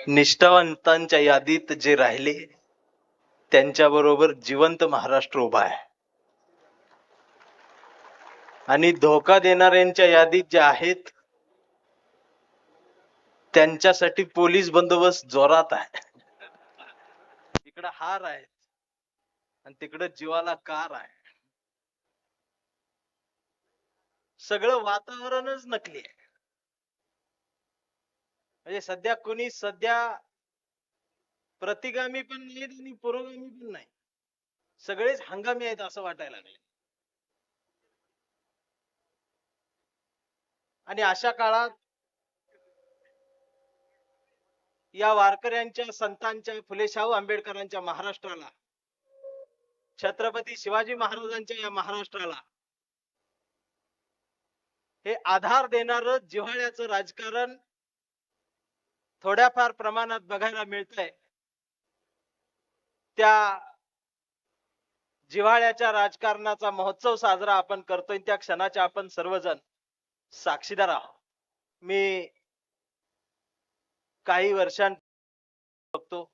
निष्ठावंतांच्या यादीत जे राहिले त्यांच्याबरोबर जिवंत महाराष्ट्र उभा आहे आणि धोका देणाऱ्यांच्या यादीत जे आहेत त्यांच्यासाठी पोलीस बंदोबस्त जोरात आहे. इकडे हार आहे आणि तिकडे जीवाला कार आहे. सगळं वातावरणच नकली आहे. म्हणजे सध्या प्रतिगामी पण नाहीत आणि पुरोगामी पण नाही, सगळेच हंगामी आहेत असं वाटायला लागले. आणि अशा काळात या वारकऱ्यांच्या, संतांच्या, फुले शाहू आंबेडकरांच्या महाराष्ट्राला, छत्रपती शिवाजी महाराजांच्या या महाराष्ट्राला हे आधार देणारं जिव्हाळ्याचं राजकारण थोड्याफार प्रमाणात बघायला मिळतंय. त्या जिव्हाळ्याच्या राजकारणाचा महोत्सव साजरा आपण करतोय, त्या क्षणाच्या आपण सर्वजण साक्षीदार आहोत. मी काही वर्षां बघतो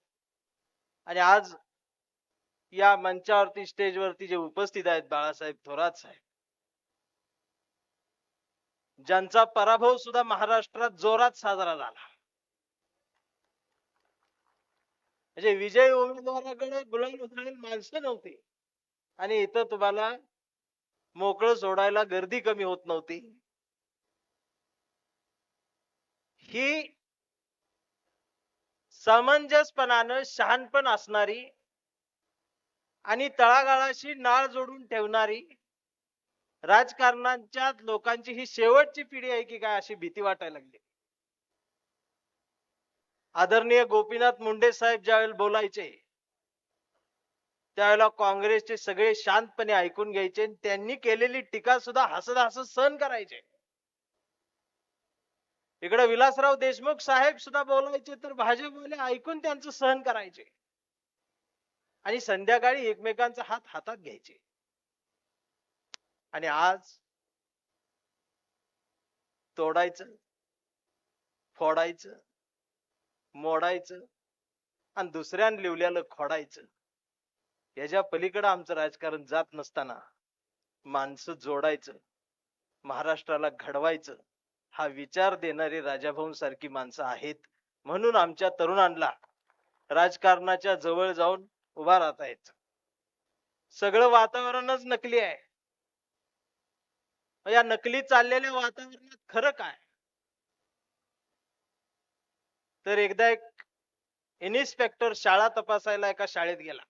आणि आज या मंचावरती, स्टेजवरती जे उपस्थित आहेत बाळासाहेब थोरात साहेब, ज्यांचा पराभव सुद्धा महाराष्ट्रात जोरात साजरा झाला. म्हणजे विजयी उमेदवाराकडे गुलाल उधळेल माणसं नव्हती आणि इथं तुम्हाला मोकळं सोडायला गर्दी कमी होत नव्हती. ही समंजसपणानं शहाणपण असणारी आणि तळागाळाशी नाळ जोडून ठेवणारी राजकारणाच्या लोकांची ही शेवटची पिढी आहे की काय अशी भीती वाटायला लागली. आदरणीय गोपीनाथ मुंडे साहेब ज्यावेळेला बोलायचे त्यावेळेला काँग्रेसचे सगळे शांतपणे ऐकून घ्यायचे, त्यांनी केलेली टीका सुद्धा हसत हसत सहन करायचे. इकडे विलासराव देशमुख साहेब सुद्धा बोलायचे तर भाजपवाले ऐकून त्यांचं सहन करायचे आणि संध्याकाळी एकमेकांचा हात हातात घ्यायचे. आणि आज तोडायचं, फोडायचं, मोडायचं आणि दुसऱ्यान लिवल्याला खोडायचं, याच्या पलीकडे आमचं राजकारण जात नसताना माणसं जोडायचं, महाराष्ट्राला घडवायचं हा विचार देणारी राजाभाऊ सारखी माणसं आहेत. म्हणून आमच्या तरुणांना राजकारणाच्या जवळ जाऊन उभा राहता येत. सगळं वातावरणच नकली आहे. या नकली चाललेल्या वातावरणात खरं काय? तर एकदा एक इन्स्पेक्टर शाळा तपासायला एका शाळेत गेला.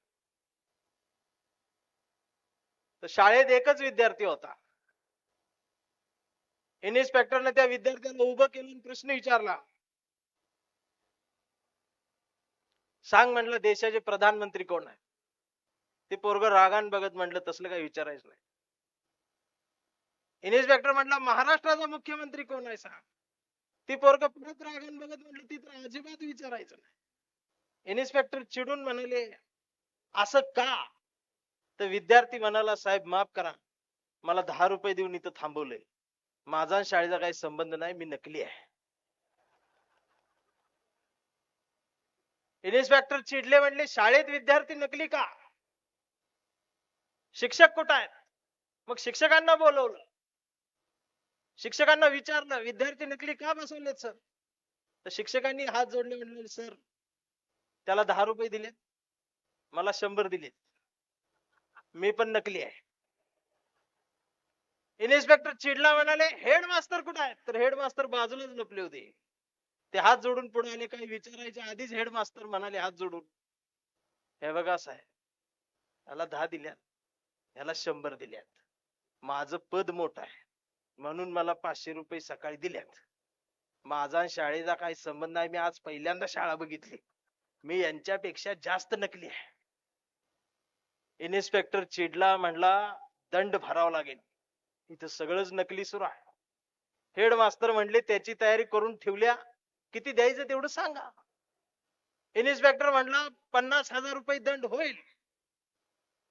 तर शाळेत एकच विद्यार्थी होता. इन्स्पेक्टरने त्या विद्यार्थ्याला उभं केलं, प्रश्न विचारला, सांग म्हणलं देशाचे प्रधानमंत्री कोण आहे? ते पोरग रागान बघत म्हटलं तसलं काही विचारायचं नाही. इन्स्पेक्टर म्हटला महाराष्ट्राचा मुख्यमंत्री कोण आहे सांग. ती पोरग परत रागान बघत म्हटलं ती तर अजिबात विचारायचं नाही. इन्स्पेक्टर चिडून म्हणाले असं का? तर विद्यार्थी म्हणाला साहेब माफ करा, मला 10 रुपये देऊन इथं थांबवलंय, माझा शाळेचा काही संबंध नाही, मी नकली आहे. इन्स्पेक्टर चिडले, म्हणले शाळेत विद्यार्थी नकली का? शिक्षक कुठं आहेत? मग शिक्षकांना बोलवलं, शिक्षकांना विचारलं विद्यार्थी नकली का बसवलेत सर? तर शिक्षकांनी हात जोडले, म्हणले सर त्याला 10 रुपये दिलेत, मला 100 दिलेत, मी पण नकली आहे. इन्स्पेक्टर चिडला, म्हणाले हेडमास्तर कुठे आहेत? तर हेडमास्तर बाजूलाच लपले होते. ते हात जोडून पुढे आले, काही विचारायच्या आधीच हेडमास्तर म्हणाले हात जोडून, हे बघा साहेब, याला 10 दिल्यात, याला 100 दिल्यात, माझं पद मोठं आहे म्हणून मला 500 रुपये सकाळी दिल्यात, माझा शाळेचा काही संबंध नाही, मी आज पहिल्यांदा शाळा बघितली, मी यांच्यापेक्षा जास्त नकली आहे. इन्स्पेक्टर चिडला, म्हणला दंड भरावा लागेल, इथं सगळंच नकली सुरू आहे. हेडमास्तर म्हणले त्याची तयारी करून ठेवल्या, किती द्यायचं तेवढं सांगा. इन्स्पेक्टर म्हणला 50,000 रुपये दंड होईल,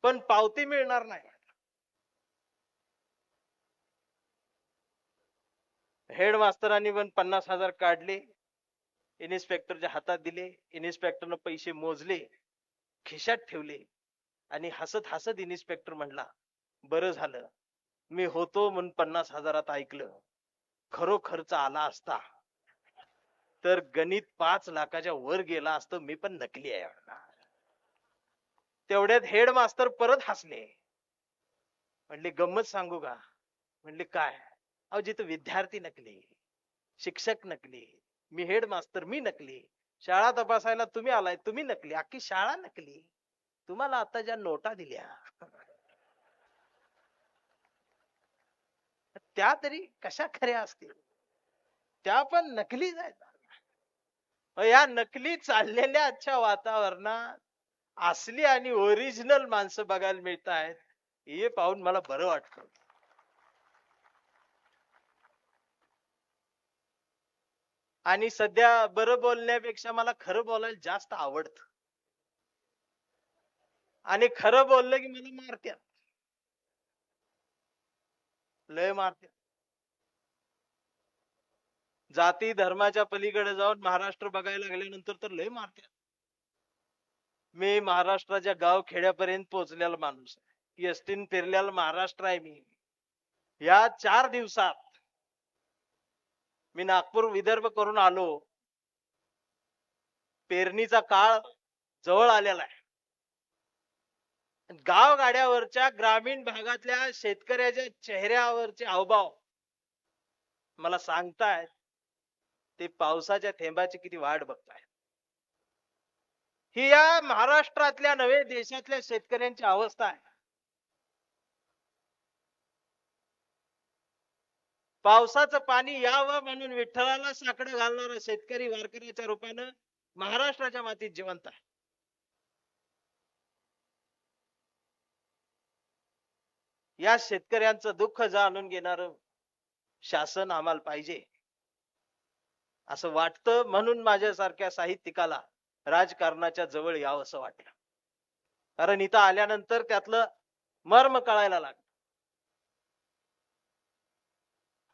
पण पावती मिळणार नाही. हेडमास्तरांनी पण 50,000 काढले इन्स्पेक्टरच्या हातात दिले. इन्स्पेक्टरनं पैसे मोजले, खिशात ठेवले आणि हसत हसत इन्स्पेक्टर म्हणला, बरं झालं मी होतो म्हणून 50,000 ऐकलं. खरोखरच आला असता तर गणित 5 लाखाच्या वर गेला असतं. मी पण नकली आहे म्हणला. तेवढ्यात हेडमास्तर परत हसले. म्हणले गंमत सांगू का? म्हणले काय? अहो जिथं विद्यार्थी नकली, शिक्षक नकली, मी हेडमास्तर मी नकली, शाळा तपासायला तुम्ही आलाय तुम्ही नकली, अख्खी शाळा नकली. तुम्हाला आता ज्या नोटा दिल्या त्या तरी कशा खऱ्या असतील? त्या पण नकलीच आहेत. या नकली चाललेल्या आजच्या वातावरणात असली आणि ओरिजिनल माणसं बघायला मिळत आहेत, हे पाहून मला बरं वाटतं. आणि सध्या बरं बोलण्यापेक्षा मला खरं बोलायला जास्त आवडतं. आणि खरं बोललं की मला मारत्यात, लय मारत्यात. जाती धर्माच्या पलीकडे जाऊन महाराष्ट्र बघायला लागल्यानंतर तर लय मारत्यात. मी महाराष्ट्राच्या गाव खेड्यापर्यंत पोहोचलेला माणूस आहे. एसटीन फिरलेला महाराष्ट्र आहे मी. या 4 दिवसात मी नागपूर विदर्भ करून आलो. पेरणीचा काळ जवळ आलेला आहे. गावगाड्यावरच्या ग्रामीण भागातल्या शेतकऱ्याच्या चेहऱ्यावरचे हावभाव मला सांगतायत ते पावसाच्या थेंबाची किती वाट बघतायत. ही या महाराष्ट्रातल्या नव्हे देशातल्या शेतकऱ्यांची अवस्था आहे. पावसाचं पाणी यावं म्हणून विठ्ठलाला साकडं घालणारा शेतकरी वारकऱ्याच्या रूपानं महाराष्ट्राच्या मातीत जिवंत आहे. या शेतकऱ्यांचं दुःख जाणून घेणारं शासन आम्हाला पाहिजे असं वाटतं. म्हणून माझ्यासारख्या साहित्यिकाला राजकारणाच्या जवळ यावं असं वाटलं. कारण इथं आल्यानंतर त्यातलं मर्म कळायला लागलं.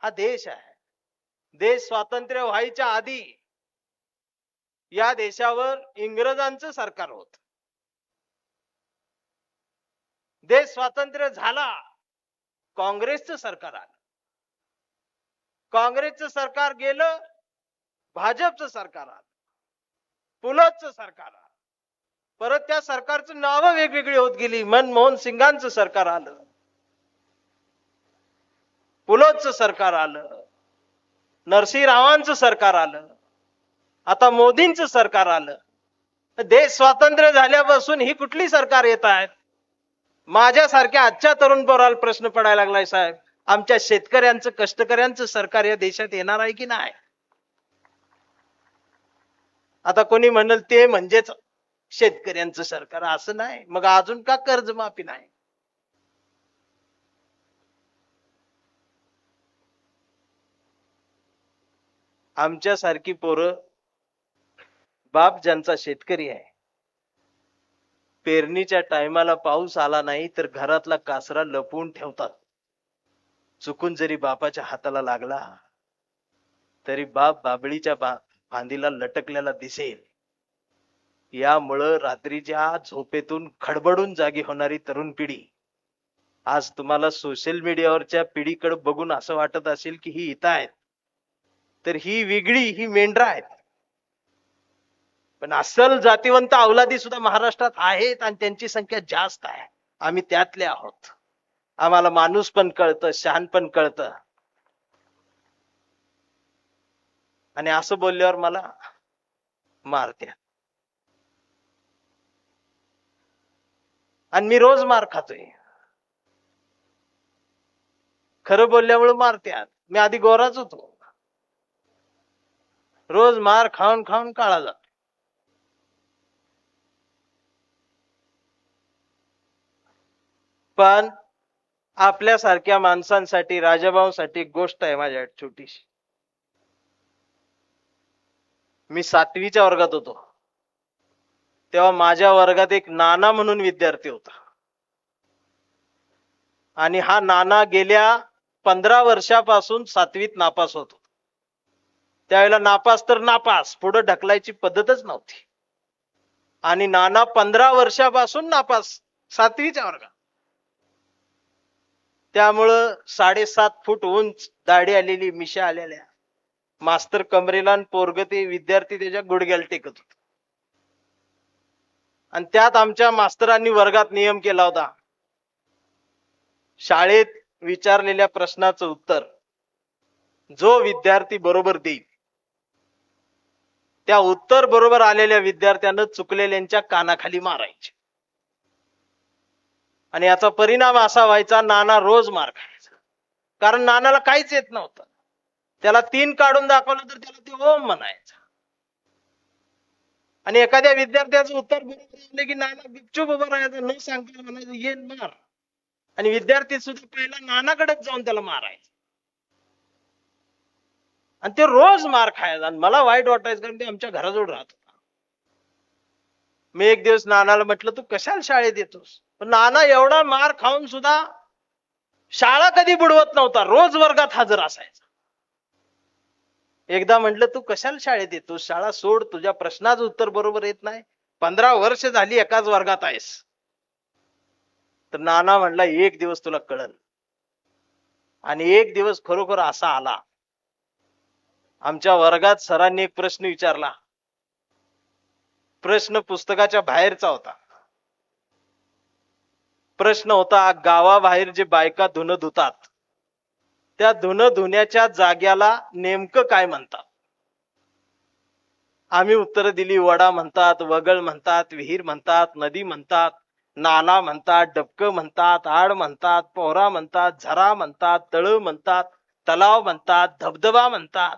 हा देश आहे. देश स्वातंत्र्य व्हायच्या आधी या देशावर इंग्रजांचं सरकार होत. देश स्वातंत्र्य झाला, काँग्रेसचं सरकार आलं. काँग्रेसचं सरकार गेलं, भाजपचं सरकार आलं, पुलतचं सरकार आलं. परत त्या सरकारचं नावं वेगवेगळी होत गेली. मनमोहन सिंगांचं सरकार आलं, पुलतचं सरकार आलं, नरसिंहरावांचं सरकार आलं, आता मोदींचं सरकार आलं. देश स्वातंत्र्य झाल्यापासून ही कुठली सरकार येत आहेत? माझ्यासारख्या आजच्या तरुण पोराला प्रश्न पडायला लागलाय, साहेब आमच्या शेतकऱ्यांचं कष्टकऱ्यांचं सरकार या देशात येणार आहे की नाही? आता कोणी म्हणेल ते म्हणजेच शेतकऱ्यांचं सरकार. असं नाही. मग अजून का कर्जमाफी नाही? आमच्यासारखी पोरं, बाप ज्यांचा शेतकरी आहे, पेरणीच्या टायमाला पाऊस आला नाही तर घरातला कासरा लपवून ठेवतात. चुकून जरी बापाच्या हाताला लागला तरी बाप बाबळीच्या फांदीला लटकलेला दिसेल. यामुळं रात्रीच्या झोपेतून खडबडून जागी होणारी तरुण पिढी आज तुम्हाला सोशल मीडियावरच्या पिढीकडे बघून असं वाटत असेल की ही इथं आहेत, तर ही वेगळी, ही मेंढरा आहेत. पण असल जातीवंत अवलादी सुद्धा महाराष्ट्रात आहेत आणि त्यांची संख्या जास्त आहे. आम्ही त्यातले आहोत. आम्हाला माणूस पण कळतं, शहाण पण कळतं. आणि असं बोलल्यावर मला मारत्या. आणि मी रोज मार खातोय. खरं बोलल्यामुळे मारत्यात. मी आधी गोराच होतो. रोज मार खाऊन खाऊन काळा जातो. पण आपल्यासारख्या माणसांसाठी, राजाभाऊसाठी एक गोष्ट आहे माझ्या छोटीशी. मी 7वीच्या वर्गात होतो तेव्हा माझ्या वर्गात एक नाना म्हणून विद्यार्थी होता. आणि हा नाना गेल्या 15 वर्षापासून 7वीत नापास होतो. त्यावेळेला नापास तर नापास, पुढे ढकलायची पद्धतच नव्हती. आणि नाना 15 वर्षापासून नापास 7वीच्या वर्गात. त्यामुळं 7.5 फूट उंच, दाढी आलेली, मिशा आलेल्या, मास्तर कमरेला आणि पोरग ते विद्यार्थी त्याच्या गुडघ्याला टेकत होत. आणि त्यात आमच्या मास्तरांनी वर्गात नियम केला होता, शाळेत विचारलेल्या प्रश्नाचं उत्तर जो विद्यार्थी बरोबर देईल, त्या उत्तर बरोबर आलेल्या विद्यार्थ्यानं चुकलेल्यांच्या कानाखाली मारायचे. आणि याचा परिणाम असा व्हायचा, नाना रोज मार खायचा. कारण नानाला काहीच येत नव्हतं. त्याला 3 काढून दाखवलं तर त्याला ते ओम म्हणायचं. आणि एखाद्या विद्यार्थ्याचं उत्तर बरोबर आलं की नाना गुपचूप उभं राहायचं, न सांगता म्हणायचं ये मार. आणि विद्यार्थी सुद्धा पहिला नानाकडेच जाऊन त्याला मारायचं. आणि ते रोज मार खायचा. आणि मला वाईट वाटायचं, कारण ते आमच्या घराजवळ राहत होता. मी एक दिवस नानाला म्हटलं, तू कशाला शाळेत येतोस? पण नाना एवढा मार खाऊन सुद्धा शाळा कधी बुडवत नव्हता, रोज वर्गात हजर असायचा. एकदा म्हटलं, तू कशाला शाळेत येतोस? शाळा सोड, तुझ्या प्रश्नाचं उत्तर बरोबर येत नाही, 15 वर्ष झाली एकाच वर्गात आहेस. तर नाना म्हणला, एक दिवस तुला कळल. आणि एक दिवस खरोखर असा आला. आमच्या वर्गात सरांनी एक प्रश्न विचारला. प्रश्न पुस्तकाच्या बाहेरचा होता. प्रश्न होता, गावाबाहेर जे बायका धुणं धुतात, त्या धुणं धुण्याच्या जाग्याला नेमकं काय म्हणतात? आम्ही उत्तर दिली, वडा म्हणतात, वगळ म्हणतात, विहीर म्हणतात, नदी म्हणतात, नाला म्हणतात, डबकं म्हणतात, आड म्हणतात, पोहरा म्हणतात, झरा म्हणतात, तळ म्हणतात, तलाव म्हणतात, धबधबा म्हणतात.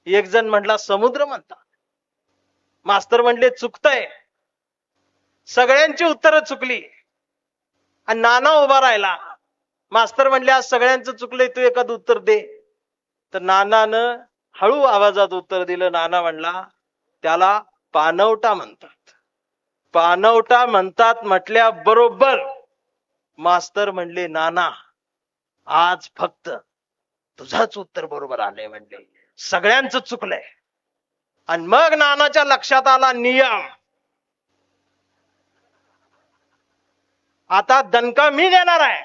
एक जण म्हटला समुद्र म्हणतात. मास्तर म्हणले चुकतंय. सगळ्यांची उत्तरं चुकली. आणि नाना उभा राहिला. मास्तर म्हणले आज सगळ्यांचं चुकलंय, तू एखादं उत्तर दे. तर नानानं हळू आवाजात उत्तर दिलं. नाना म्हणला, त्याला पानवटा म्हणतात. पानवटा म्हणतात म्हटल्या बरोबर मास्तर म्हणले, नाना आज फक्त तुझाच उत्तर बरोबर आलंय म्हणले, सगळ्यांचं चुकलंय. आणि मग नानाच्या लक्षात आला नियम. आता दणका मी देणार आहे.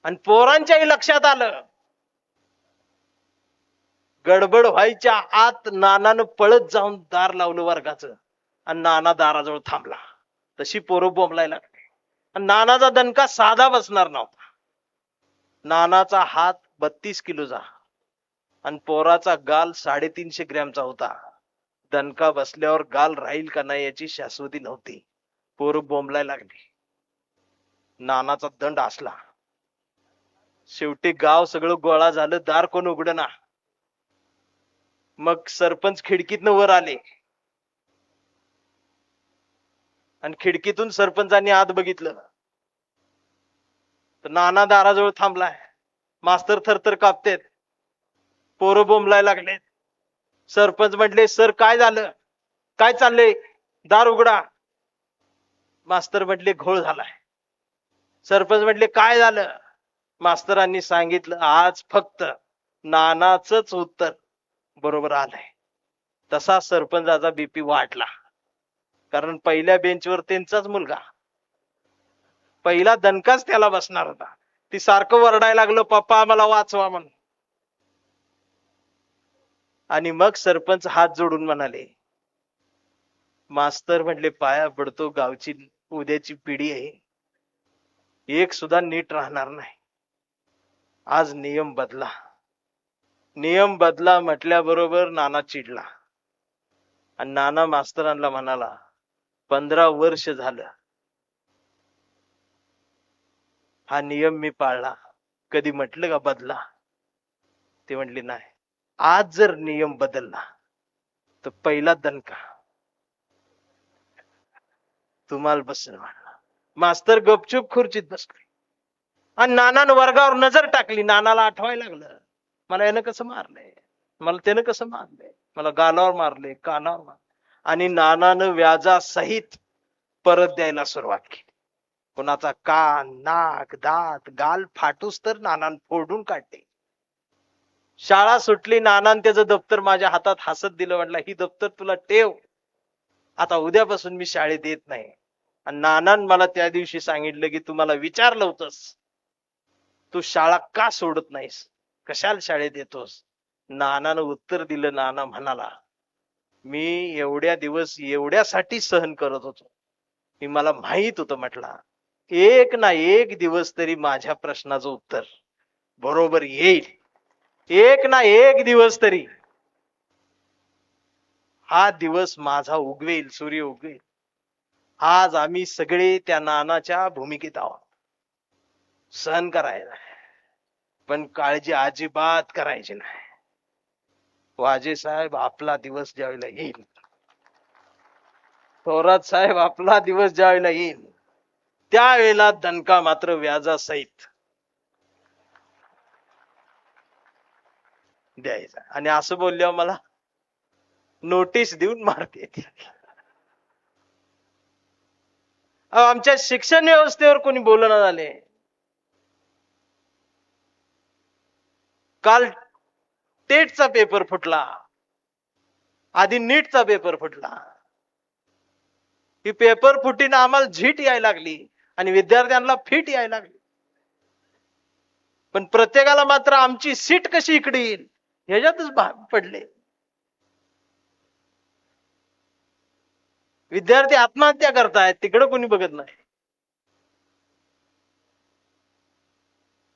आणि पोरांच्याही लक्षात आलं. गडबड व्हायच्या आत नानानं पळत जाऊन दार लावलं वर्गाचं. आणि नाना दाराजवळ थांबला. तशी पोरं बोंबलायला लागली. आणि नानाचा दणका साधा बसणार नव्हता. नानाचा हात 32 किलोचा आणि पोराचा गाल 350 ग्रॅमचा होता. दणका बसल्यावर गाल राहील का नाही याची शाश्वती नव्हती. पोरं बोंबलायला लागली. नानाचा दंड असला. शेवटी गाव सगळं गोळा झालं. दार कोण उघडना. मग सरपंच खिडकीतनं वर आले. आणि खिडकीतून सरपंचांनी आत बघितलं तर नाना दाराजवळ थांबलाय. मास्तर थरथर कापतेत. पोरं बोंबलायला लागलेत. सरपंच म्हटले, सर काय झालं? काय चाललंय? दार उघडा. मास्तर म्हटले, घोळ झालाय. सरपंच म्हटले, काय झालं? मास्तरांनी सांगितलं, आज फक्त नानाचंच उत्तर बरोबर आलंय. तसा सरपंचाचा बीपी वाढला. कारण पहिल्या बेंचवर त्यांचाच मुलगा. पहिला दणकाच त्याला बसणार होता. ती सारखं वरडायला लागलं, पप्पा मला वाचवा म्हणून. आणि मग सरपंच हात जोडून म्हणाले, मास्तर म्हटले पाया पडतो, गावची उद्याची पिढी आहे, एक सुद्धा नीट राहणार नाही. आज नियम बदला. नियम बदला म्हटल्याबरोबर नाना चिडला. आणि नाना मास्तरांना म्हणाला, 15 वर्ष झालं हा नियम मी पाळला, कधी म्हटलं का बदला? ते म्हटले नाही. आज जर नियम बदलला तर पहिला दणका तुम्हाला बसेल म्हणला. मास्तर गपचूप खुर्चीत बसले. आणि नानानं वर्गावर नजर टाकली. नानाला आठवायला लागलं, मला यानं कसं मारलंय, मला त्यानं कसं मारलंय, मला गालावर मारले, कानावर मारले. आणि नानानं व्याजासहित परत द्यायला सुरुवात केली. कोणाचा कान, नाक, दात, गाल फाटूस तर नानानं फोडून काढले. शाळा सुटली, नानान त्याचं दप्तर माझ्या हातात हसत दिलं, म्हटलं ही दप्तर तुला ठेव, आता उद्यापासून मी शाळेत येत नाही. आणि नानान मला त्या दिवशी सांगितलं की तू मला विचारलं होतंस, तू शाळा का सोडत नाहीस, कशाला शाळेत येतोस. नानानं उत्तर दिलं. नाना म्हणाला, मी एवढ्या दिवस एवढ्यासाठी सहन करत होतो की मला माहित होतं, म्हटला एक ना एक दिवस तरी माझ्या प्रश्नाचं उत्तर बरोबर येईल, एक ना एक दिवस तरी हा दिवस माझा उगवेल, सूर्य उगवेल. आज आम्ही सगळे त्या नानाच्या भूमिकेत आहोत. सहन करायला, पण काळजी अजिबात करायची नाही. वाजे साहेब आपला दिवस ज्यावेळेला येईल, थोरात साहेब आपला दिवस ज्यावेळेला येईल, त्यावेळेला दणका मात्र व्याजासहित द्यायचा. आणि असं बोलल्यावर मला नोटीस देऊन मारते. आमच्या शिक्षण व्यवस्थेवर कोणी बोलणं झाले. काल टेटचा पेपर फुटला, आधी नीटचा पेपर फुटला. ही पेपर फुटीने आम्हाला झीट यायला लागली आणि विद्यार्थ्यांना फिट यायला लागली. पण प्रत्येकाला मात्र आमची सीट कशी इकडे येईल ह्याच्यातच भाग पडले. विद्यार्थी आत्महत्या करतायत, तिकडे कोणी बघत नाही.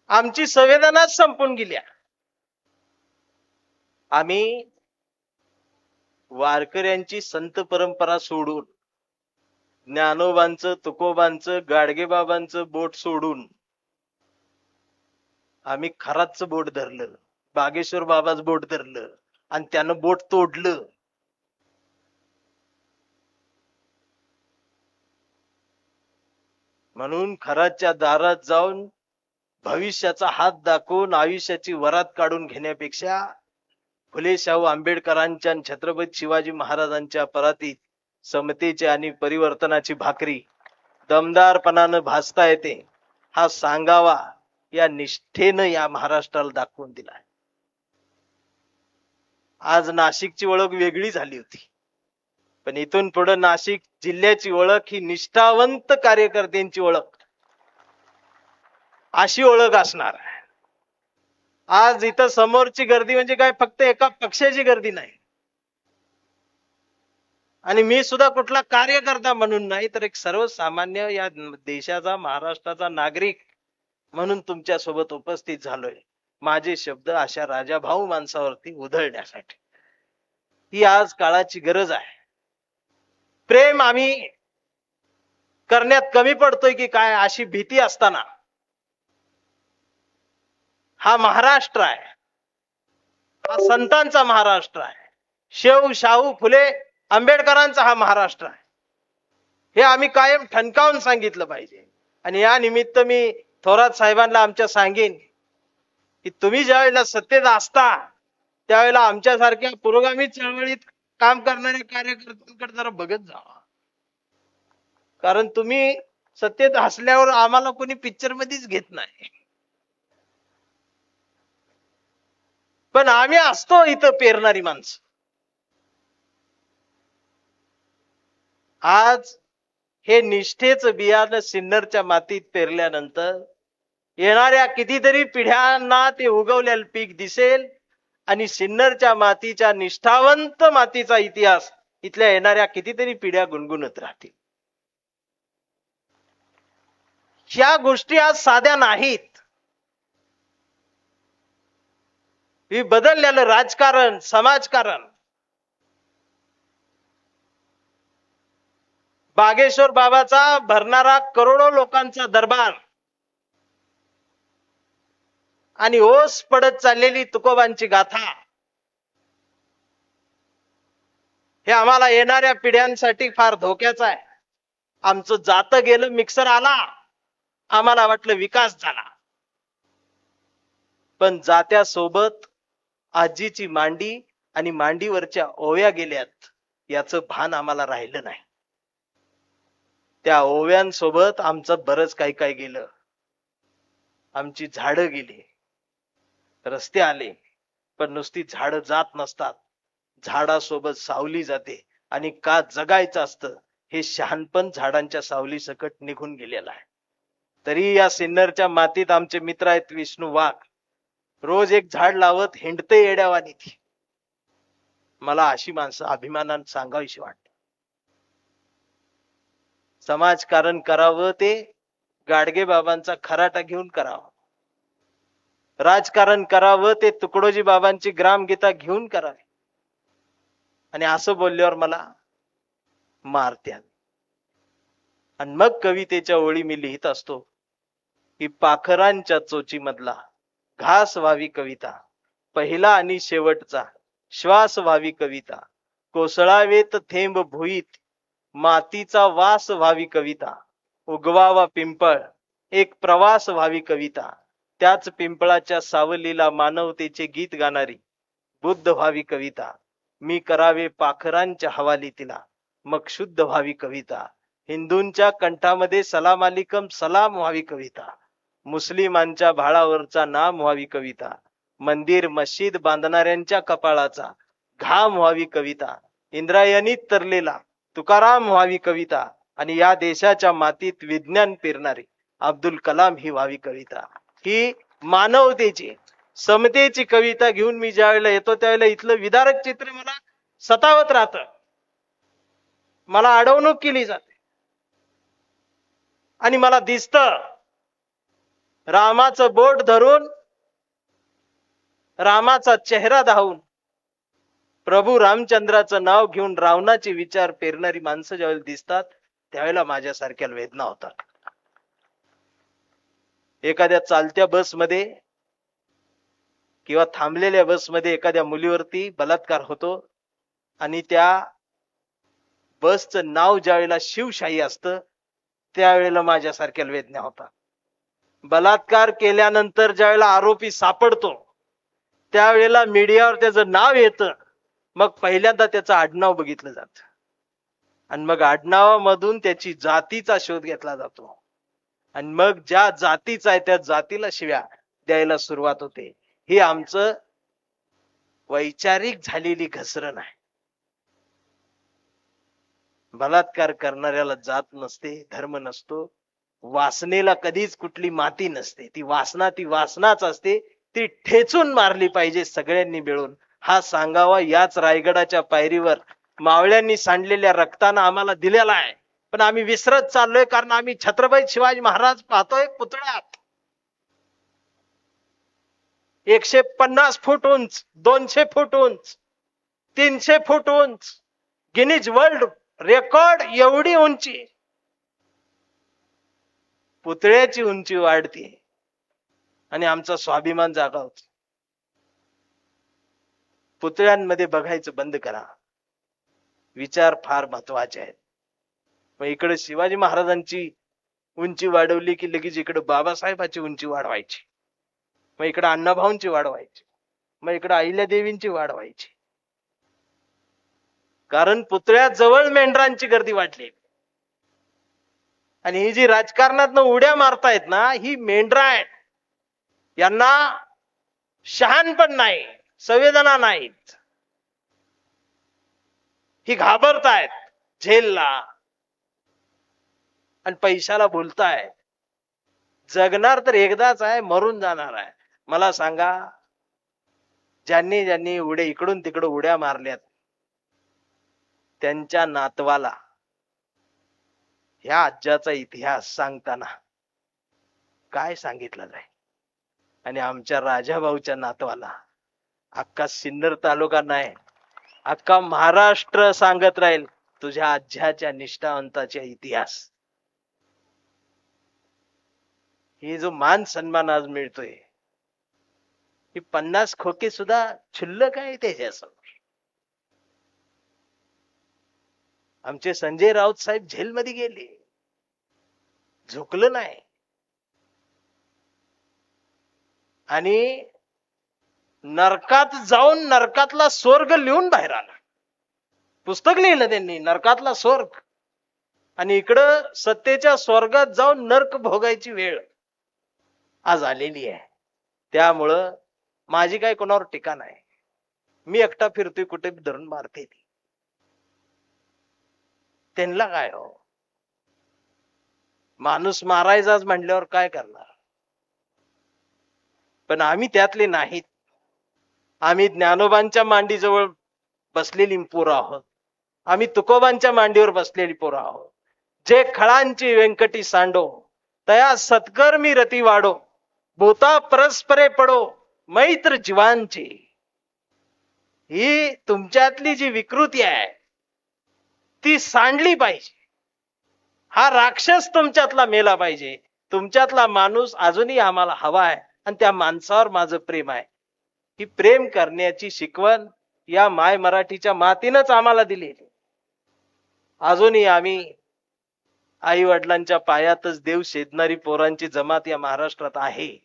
आमची संवेदनाच संपून गेल्या. आम्ही वारकऱ्यांची संत परंपरा सोडून, ज्ञानोबांचं, तुकोबांचं, गाडगेबाबांचं बोट सोडून आम्ही खराचं बोट धरलं, बागेश्वर बाबाच बोट धरलं आणि त्यानं बोट तोडलं. म्हणून खराच्या दारात जाऊन भविष्याचा हात दाखवून आयुष्याची वरात काढून घेण्यापेक्षा फुले शाहू आंबेडकरांच्या छत्रपती शिवाजी महाराजांच्या परातीत समतेची आणि परिवर्तनाची भाकरी दमदारपणानं भासता येते, हा सांगावा या निष्ठेनं या महाराष्ट्राला दाखवून दिला. आज नाशिकची ओळख वेगळी झाली होती, पण इथून पुढे नाशिक जिल्ह्याची ओळख ही निष्ठावंत कार्यकर्त्यांची ओळख अशी ओळख असणार. आज इथं समोरची गर्दी म्हणजे काय फक्त एका पक्षाची गर्दी नाही, आणि मी सुद्धा कुठला कार्यकर्ता म्हणून नाही, तर एक सर्वसामान्य या देशाचा, महाराष्ट्राचा नागरिक म्हणून तुमच्या सोबत उपस्थित झालोय. माझे शब्द अशा राजाभाऊ माणसावरती उधळण्यासाठी. ही आज काळाची गरज आहे. प्रेम आम्ही करण्यात कमी पडतोय की काय अशी भीती असताना, हा महाराष्ट्र आहे, हा संतांचा महाराष्ट्र आहे, शेव शाहू फुले आंबेडकरांचा हा महाराष्ट्र आहे, हे आम्ही कायम ठणकावून सांगितलं पाहिजे. आणि या निमित्त मी थोरात साहेबांना आमच्या सांगेन की तुम्ही ज्या वेळेला सत्तेत असता त्यावेळेला आमच्यासारख्या पुरोगामी चळवळीत काम करणाऱ्या कार्यकर्त्यांकडे जरा बघत जावा. कारण तुम्ही सत्तेत असल्यावर आम्हाला कोणी पिक्चर मध्येच घेत नाही, पण आम्ही असतो इथं पेरणारी माणसं. आज हे निष्ठेचं बियाणं सिन्नरच्या मातीत पेरल्यानंतर येणाऱ्या कितीतरी पिढ्यांना ते उगवलेलं पीक दिसेल आणि सिन्नरच्या मातीच्या निष्ठावंत मातीचा इतिहास इथल्या येणाऱ्या कितीतरी पिढ्या गुणगुणत राहतील. ह्या गोष्टी आज साध्या नाहीत. ही बदललेलं राजकारण, समाजकारण, बागेश्वर बाबाचा भरणारा करोडो लोकांचा दरबार आणि ओस पडत चाललेली तुकोबांची गाथा, हे आम्हाला येणाऱ्या पिढ्यांसाठी फार धोक्याचं आहे. आमचं जातं गेलं, मिक्सर आला, आम्हाला वाटलं विकास झाला, पण जात्यासोबत आजीची मांडी आणि मांडीवरच्या ओव्या गेल्यात याचं भान आम्हाला राहिलं नाही. त्या ओव्यांसोबत आमचं बरंच काही काय गेलं. आमची झाडं गेली, रस्ते आले, पण नुसती झाडं जात नसतात, झाडासोबत सावली जाते. आणि का जगायचं असतं हे शहाणपण झाडांच्या सावली सकट निघून गेलेलं आहे. तरी या सिन्नरच्या मातीत आमचे मित्र आहेत विष्णू वाघ, रोज एक झाड लावत हिंडते येड्यावानी. मला अशी माणसं अभिमानाने सांगावीशी वाटत. समाजकारण करावं ते गाडगे बाबांचा खराटा घेऊन करावं, राजकारण करावं ते तुकडोजी बाबांची ग्रामगीता घेऊन करावे. आणि असं बोलल्यावर मला मारत्यात. आणि मग कवितेच्या ओळी मी लिहित असतो की पाखरांच्या चोची मधला घास व्हावी कविता, पहिला आणि शेवटचा श्वास व्हावी कविता, कोसळावेत थेंब भुईत मातीचा वास व्हावी कविता, उगवावा पिंपळ एक प्रवास व्हावी कविता, त्याच पिंपळाच्या सावलीला मानवतेचे गीत गाणारी बुद्ध व्हावी कविता, मी करावे पाखरांच्या हवाली तिला मग शुद्ध व्हावी कविता, हिंदूंच्या कंठामध्ये सलाम अलिकम सलाम व्हावी कविता, मुस्लिमांच्या भाळावरचा नाम व्हावी कविता, मंदिर मस्जिद बांधणाऱ्यांच्या कपाळाचा घाम व्हावी कविता, इंद्रायणीत तरलेला तुकाराम व्हावी कविता, आणि या देशाच्या मातीत विज्ञान पेरणारी अब्दुल कलाम ही व्हावी कविता. ही मानवतेची समतेची कविता घेऊन मी ज्या वेळेला येतो त्यावेळेला इथलं विदारक चित्र मला सतावत राहतं. मला अडवणूक केली जाते आणि मला दिसतं रामाचं बोट धरून, रामाचा चेहरा दाहून, प्रभू रामचंद्राचं नाव घेऊन रावणाचे विचार पेरणारी माणसं ज्यावेळेला दिसतात त्यावेळेला माझ्यासारख्या वेदना होतात. एखाद्या चालत्या बसमध्ये किंवा थांबलेल्या बसमध्ये एखाद्या मुलीवरती बलात्कार होतो आणि त्या बसचं नाव ज्यावेळेला शिवशाही असतं त्यावेळेला माझ्यासारख्या वेदना होतात. बलात्कार केल्यानंतर ज्यावेळेला आरोपी सापडतो त्यावेळेला मीडियावर त्याचं नाव येतं, मग पहिल्यांदा त्याचं आडनाव बघितलं जातं आणि मग आडनावामधून त्याची जातीचा शोध घेतला जातो आणि मग ज्या जातीचा आहे त्या जातीला शिव्या द्यायला सुरुवात होते. ही आमचं वैचारिक झालेली घसरण आहे. बलात्कार करणाऱ्याला जात नसते, धर्म नसतो, वासनेला कधीच कुठली माती नसते, ती वासनाच असते, ती ठेचून मारली पाहिजे सगळ्यांनी मिळून. हा सांगावा याच रायगडाच्या पायरीवर मावळ्यांनी सांडलेल्या रक्तानं आम्हाला दिलेला आहे. पण आम्ही विसरत चाललोय कारण आम्ही छत्रपती शिवाजी महाराज पाहतोय पुतळ्यात 150 फूट उंच, 200 फूट उंच, 300 फूट उंच, गिनीज वर्ल्ड रेकॉर्ड एवढी उंची पुतळ्याची उंची वाढते आणि आमचा स्वाभिमान जागा होतो. पुतळ्यांमध्ये बघायचं बंद करा. विचार फार महत्वाचे आहेत. मग इकडे शिवाजी महाराजांची उंची वाढवली की लगेच इकडे बाबासाहेबांची उंची वाढवायची, मग इकडे अण्णाभाऊंची वाढवायची, मग इकडे अहिल्यादेवींची वाढवायची. कारण पुतळ्यात जवळ मेंढरांची गर्दी वाढली आणि ही जी राजकारणात उड्या मारतायत ना ही मेंढरा आहेत. यांना शहाणपण नाही, संवेदना नाहीत. ही घाबरतायत झेलला आणि पैशाला बोलतायत. जगणार तर एकदाच आहे, मरून जाणार आहे. मला सांगा, ज्यांनी ज्यांनी इकडून तिकडे उड्या मारल्यात त्यांच्या नातवाला ह्या आज्याचा इतिहास सांगताना काय सांगितलं जाईल? आणि आमच्या राजाभाऊच्या नातवाला अख्खा सिन्नर तालुका नाही, अख्खा महाराष्ट्र सांगत राहील तुझ्या आज्याच्या निष्ठावंताचा इतिहास. हे जो मान सन्मान आज मिळतोय ही 50 खोके सुद्धा क्षुल्लक आहे त्याच्यासमोर. आमचे संजय राऊत साहेब जेलमध्ये गेले, झुकलं नाही आणि नरकात जाऊन नरकातला स्वर्ग लिहून बाहेर आला. पुस्तक लिहिलं त्यांनी, नरकातला स्वर्ग. आणि इकडं सत्तेच्या स्वर्गात जाऊन नरक भोगायची वेळ आज आलेली आहे. त्यामुळं माझी काय कोणावर टीका नाही. मी एकटा फिरतोय कुठे धरून मारते ती. त्यांना काय हो, माणूस मारायचाच म्हणल्यावर काय करणार. पण आम्ही त्यातले नाहीत. आम्ही ज्ञानोबांच्या मांडीजवळ बसलेली पोरं आहोत. आम्ही तुकोबांच्या मांडीवर बसलेली पोरं आहोत. जे खळांची व्यंकटी सांडो तया सत्कर्मी रती वाढो, भूता परस्परे पडो मैत्र जीवांची. ही तुमच्यातली जी विकृती आहे ती सांडली पाहिजे. हा राक्षस तुमच्यातला मेला पाहिजे. तुमच्यातला माणूस अजूनही आम्हाला हवा आहे आणि त्या माणसावर माझं प्रेम आहे. ही प्रेम करण्याची शिकवण या माय मराठीच्या मातीनच आम्हाला दिली. अजूनही आम्ही आई वडिलांच्या पायातच देव शेदणारी पोरांची जमात या महाराष्ट्रात आहे.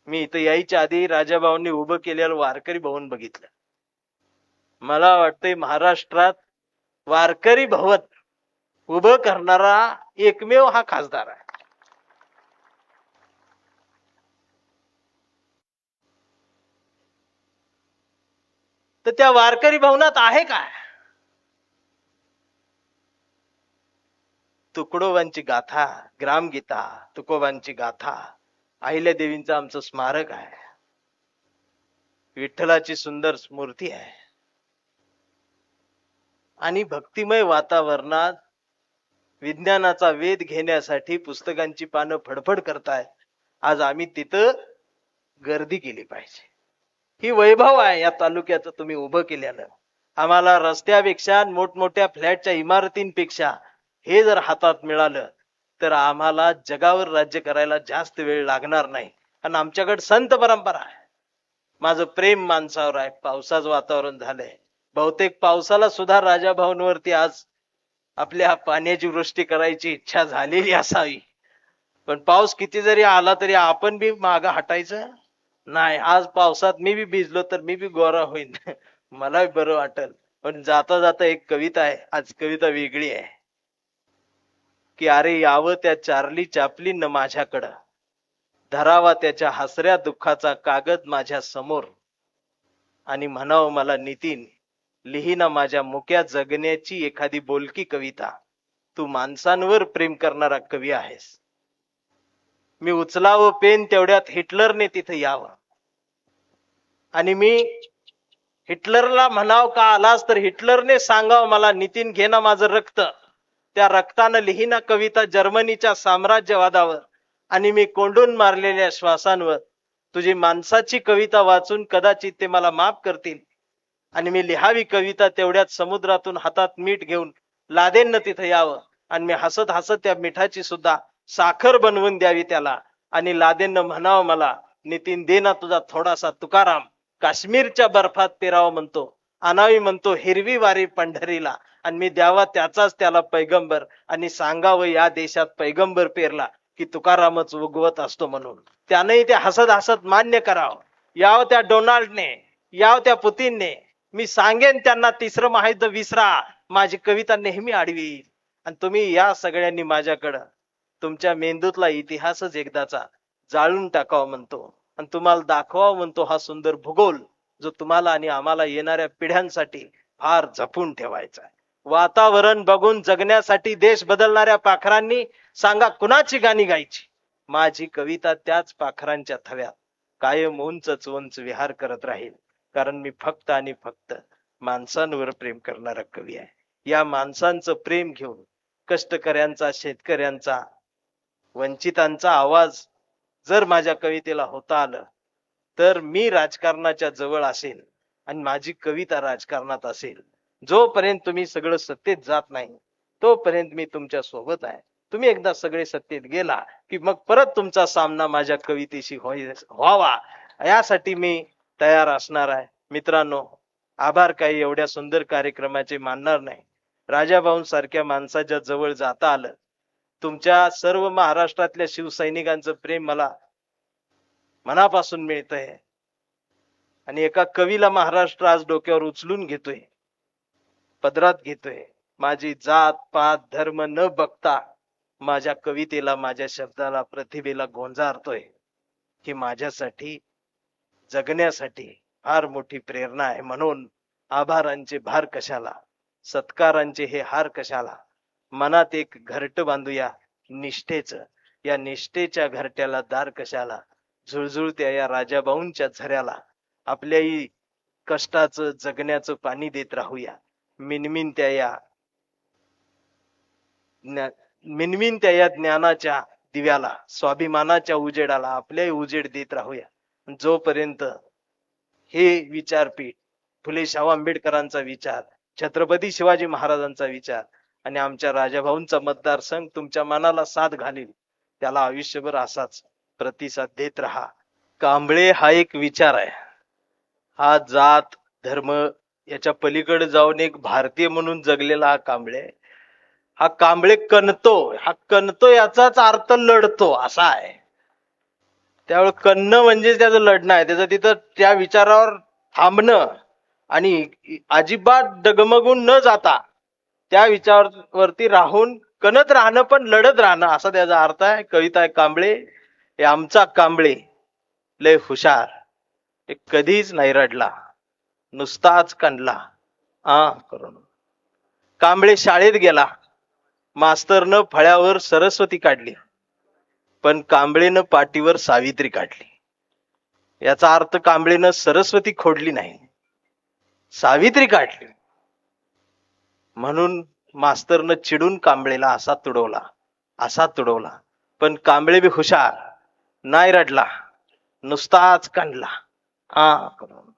मी इथं यायच्या आधी राजाभाऊंनी उभं केलेलं वारकरी भवन बघितलं. मला वाटतंय महाराष्ट्रात वारकरी भवन उभं करणारा एकमेव हा खासदार आहे. तर त्या वारकरी भवनात आहे काय? तुकडोबांची गाथा, ग्रामगीता, तुकोबांची गाथा, अहिल्या देवींचं आमचं स्मारक आहे, विठ्ठलाची सुंदर मूर्ती आहे. आणि भक्तिमय वातावरणात विज्ञानाचा वेध घेण्यासाठी पुस्तकांची पानं फडफड करताय. आज आम्ही तिथं गर्दी केली पाहिजे. ही वैभव आहे या तालुक्याचं तुम्ही उभं केल्यानं. आम्हाला रस्त्यापेक्षा मोठमोठ्या फ्लॅटच्या इमारतींपेक्षा हे जर हातात मिळालं तर आम्हाला जगावर राज्य करायला जास्त वेळ लागणार नाही. आणि आमच्याकडे संत परंपरा आहे. माझं प्रेम माणसावर आहे. पावसाचं वातावरण झालंय. बहुतेक पावसाला सुद्धा राजाभाऊंवरती आज आपल्या पाण्याची वृष्टी करायची इच्छा झालेली असावी. पण पाऊस किती जरी आला तरी आपण बी मागं हटायचं नाही. आज पावसात मी बी भिजलो तर मी बी गोरा होईन, मला बरं वाटेल. पण जाता जाता एक कविता आहे. आज कविता वेगळी आहे की अरे यावं त्या चार्ली चॅपलिन माझ्याकडं, धरावा त्याच्या हसऱ्या दुःखाचा कागद माझ्या समोर, आणि म्हणावं मला नितीन लिहिना माझ्या मुक्या जगण्याची एखादी बोलकी कविता. तू माणसांवर प्रेम करणारा कवी आहेस. मी उचलावं पेन तेवढ्यात हिटलरने तिथे यावं आणि मी हिटलरला म्हणाव का आलास तर हिटलरने सांगावं मला नितीन घे ना माझं रक्त. त्या रक्तानं लिहिना कविता जर्मनीच्या साम्राज्यवादावर आणि मी कोंडून मारलेल्या श्वासांवर. तुझी माणसाची कविता वाचून कदाचित ते मला माफ करतील आणि मी लिहावी कविता तेवढ्यात समुद्रातून हातात मीठ घेऊन लादेननं तिथे यावं आणि मी हसत हसत त्या मिठाची सुद्धा साखर बनवून द्यावी त्याला आणि लादेननं म्हणावं मला नितीन दे ना तुझा थोडासा तुकाराम. काश्मीरच्या बर्फात पेरावं म्हणतो, आणावी म्हणतो हिरवी वारी पंढरीला आणि मी द्यावा त्याचाच त्याला पैगंबर आणि सांगावं या देशात पैगंबर पेरला की तुकारामच उगवत असतो म्हणून. त्यानंही ते हसत हसत मान्य करावं. याव त्या डोनाल्डने, याव त्या पुतीनने, मी सांगेन त्यांना तिसरं महायुद्ध विसरा, माझी कविता नेहमी आडवी. आणि तुम्ही या सगळ्यांनी माझ्याकडं तुमच्या मेंदूतला इतिहासच एकदाचा जाळून टाकावं म्हणतो आणि तुम्हाला दाखवावं म्हणतो हा सुंदर भूगोल जो तुम्हाला आणि आम्हाला येणाऱ्या पिढ्यांसाठी फार जपून ठेवायचा आहे. वातावरण बघून जगण्यासाठी देश बदलणाऱ्या पाखरांनी सांगा कुणाची गाणी गायची. माझी कविता त्याच पाखरांच्या थव्यात कायम उंच उंच विहार करत राहील, कारण मी फक्त आणि फक्त माणसांवर प्रेम करणारा कवी आहे. या माणसांचं प्रेम घेऊन कष्टकऱ्यांचा, शेतकऱ्यांचा, वंचितांचा आवाज जर माझ्या कवितेला होता आलं तर मी राजकारणाच्या जवळ असेल आणि माझी कविता राजकारणात असेल. जोपर्यंत तुम्ही सगळं सत्तेत जात नाही तोपर्यंत मी तुमच्या सोबत आहे. तुम्ही एकदा सगळे सत्तेत गेला की मग परत तुमचा सामना माझ्या कवितेशी व्हावा यासाठी मी तयार असणार आहे. मित्रांनो, आभार काही एवढ्या सुंदर कार्यक्रमाचे मानणार नाही. राजाभाऊंसारख्या माणसाच्या जवळ जाता आलं. तुमच्या सर्व महाराष्ट्रातल्या शिवसैनिकांचं प्रेम मला मनापासून मिळतंय आणि एका कवीला महाराष्ट्र आज डोक्यावर उचलून घेतोय, पदरात घेतोय. माझी जात पात धर्म न बघता माझ्या कवितेला, माझ्या शब्दाला, प्रतिभेला गोंजारतोय. ही माझ्यासाठी जगण्यासाठी फार मोठी प्रेरणा आहे. म्हणून आभारांचे भार कशाला, सत्कारांचे हे हार कशाला, मनात एक घरट बांधूया निष्ठेच, या निष्ठेच्या घरट्याला दार कशाला, झुळझुळत्या या राजाभाऊंच्या झऱ्याला आपल्याही कष्टाचं जगण्याचं पाणी देत राहूया. मिनमिनत्या या मिनमिनत्या या ज्ञानाच्या दिव्याला, स्वाभिमानाच्या उजेडाला आपल्याही उजेड देत राहूया. जोपर्यंत हे विचारपीठ, फुले शाहू आंबेडकरांचा विचार, छत्रपती शिवाजी महाराजांचा विचार आणि आमच्या राजाभाऊंचा मतदारसंघ तुमच्या मनाला साथ घालील, त्याला आयुष्यभर असाच प्रतिसाद देत राहा. कांबळे हा एक विचार आहे. हा जात धर्म याच्या पलीकडे जाऊन एक भारतीय म्हणून जगलेला हा कांबळे. हा कांबळे कणतो, हा कणतो याचाच अर्थ लढतो असा आहे. त्यावेळी कणणं म्हणजे त्याचं लढणं आहे. त्याचं तिथं त्या विचारावर थांबणं आणि अजिबात डगमगून न जाता त्या विचारावरती राहून कणत राहणं पण लढत राहणं असा त्याचा अर्थ आहे. कविता आहे कांबळे हे आमचा कांबळे लय हुशार, एक कधीच नाही रडला, नुसताच कणला करून. कांबळे शाळेत गेला, मास्तरनं फळ्यावर सरस्वती काढली, पण कांबळेनं पाटीवर सावित्री काढली. याचा अर्थ कांबळेनं सरस्वती खोडली नाही, सावित्री काढली. म्हणून मास्तरनं चिडून कांबळेला असा तुडवला. पण कांबळे बी हुशार, नाही रडला, नुसताच कणला करून.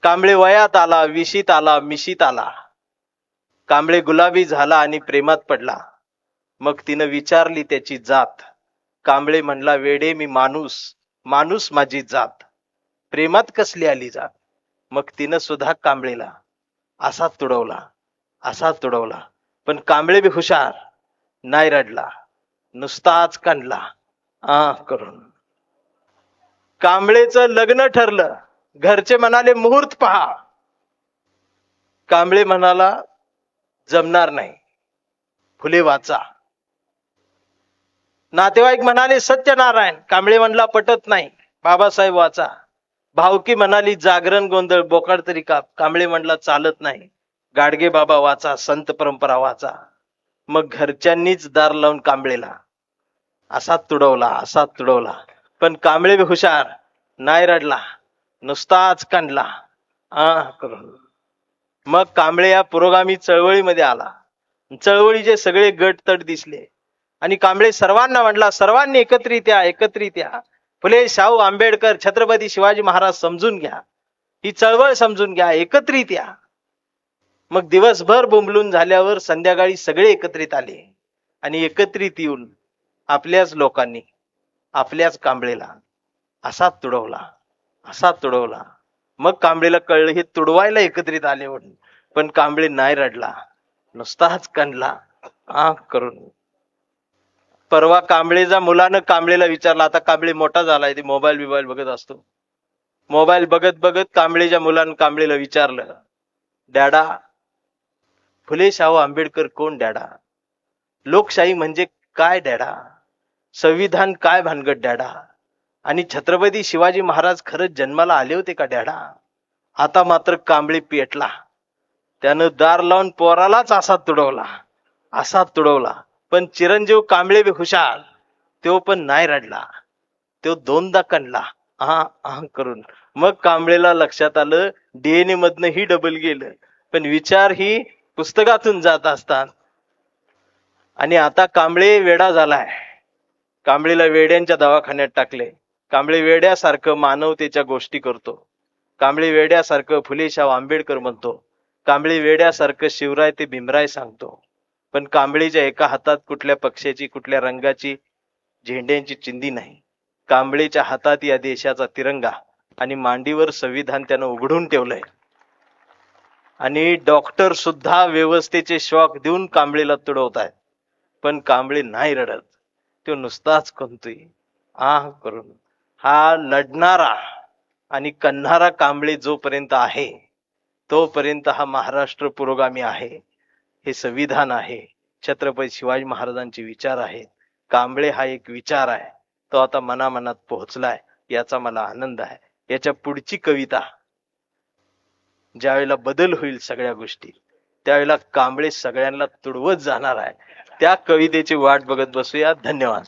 कांबळे वयात आला, विशीत आला, मिशीत आला. कांबळे गुलाबी झाला आणि प्रेमात पडला. मग तिनं विचारली त्याची जात. कांबळे म्हणला, वेडे मी माणूस, माणूस माझी जात, प्रेमात कसली आली जात. मग तिनं सुद्धा कांबळेला असा तुडवला. पण कांबळे बी हुशार, नाही रडला, नुसताच कणला करून. कांबळेचं लग्न ठरलं. घरचे म्हणाले मुहूर्त पहा. कांबळे म्हणाला जमणार नाही, फुले वाचा. नातेवाईक म्हणाले सत्यनारायण. कांबळे म्हणला पटत नाही, बाबासाहेब वाचा. भावकी म्हणाली जागरण गोंधळ बोकाड तरी का. कांबळे म्हणला चालत नाही, गाडगे बाबा वाचा, संत परंपरा वाचा. मग घरच्यांनीच दार लावून कांबळेला असा तुडवला. पण कांबळे बी हुशार, नाही रडला, नुसताच कणला करून. मग कांबळे या पुरोगामी चळवळीमध्ये आला. चळवळीचे सगळे गट तट दिसले आणि कांबळे सर्वांना म्हणला, सर्वांनी एकत्रित या. फुले शाहू आंबेडकर छत्रपती शिवाजी महाराज समजून घ्या, ही चळवळ समजून घ्या, एकत्रित या. मग दिवसभर बोंबलून झाल्यावर संध्याकाळी सगळे एकत्रित आले आणि एकत्रित येऊन आपल्याच लोकांनी आपल्याच कांबळेला असा तुडवला. मग कांबळेला कळलं हे तुडवायला एकत्रित आले म्हणून. पण कांबळे नाही रडला, नुसताच कणला करून. परवा कांबळेच्या मुलानं कांबळेला विचारला, आता कांबळे मोठा झालाय, ते मोबाईल बघत असतो. मोबाईल बघत कांबळेच्या मुलानं कांबळेला विचारलं, डॅडा फुले शाहू आंबेडकर कोण डॅडा? लोकशाही म्हणजे काय डॅडा? संविधान काय भानगड डॅडा? आणि छत्रपती शिवाजी महाराज खरंच जन्माला आले होते का डॅडा? आता मात्र कांबळे पेटला. त्यानं दार लावून पोरालाच असा तुडवला. पण चिरंजीव कांबळे बी हुशार, तो पण नाही रडला, तो दोनदा कणला करून. मग कांबळेला लक्षात आलं डीएनए मधनं ही डबल गेलं, पण विचार ही पुस्तकातून जात असतात. आणि आता कांबळे वेडा झालाय. कांबळेला वेड्यांच्या दवाखान्यात टाकले. कांबळे वेड्यासारखं मानवतेच्या गोष्टी करतो. कांबळे वेड्यासारखं फुले शाहू आंबेडकर म्हणतो. कांबळे वेड्यासारखं शिवराय ते भीमराय सांगतो. पण कांबळेच्या एका हातात कुठल्या पक्षाची, कुठल्या रंगाची, झेंड्यांची चिंधी नाही. कांबळेच्या हातात या देशाचा तिरंगा आणि मांडीवर संविधान त्यानं उघडून ठेवलंय. आणि डॉक्टर सुद्धा व्यवस्थेचे शॉक देऊन कांबळेला तुडवतायत. पण कांबळे नाही रडत, तो नुसताच कणतोय करून. हा लढणारा आणि कणणारा कांबळे जोपर्यंत आहे तोपर्यंत हा महाराष्ट्र पुरोगामी आहे. हे संविधान आहे, छत्रपती शिवाजी महाराजांचे विचार आहेत. कांबळे हा एक विचार आहे, तो आता मनामनात पोहोचलाय, याचा मला आनंद आहे. याच्या पुढची कविता ज्यावेळेला बदल होईल सगळ्या गोष्टी, त्यावेळेला कांबळे सगळ्यांना तुडवत जाणार आहे. त्या कवितेची वाट बघत बसूया. धन्यवाद.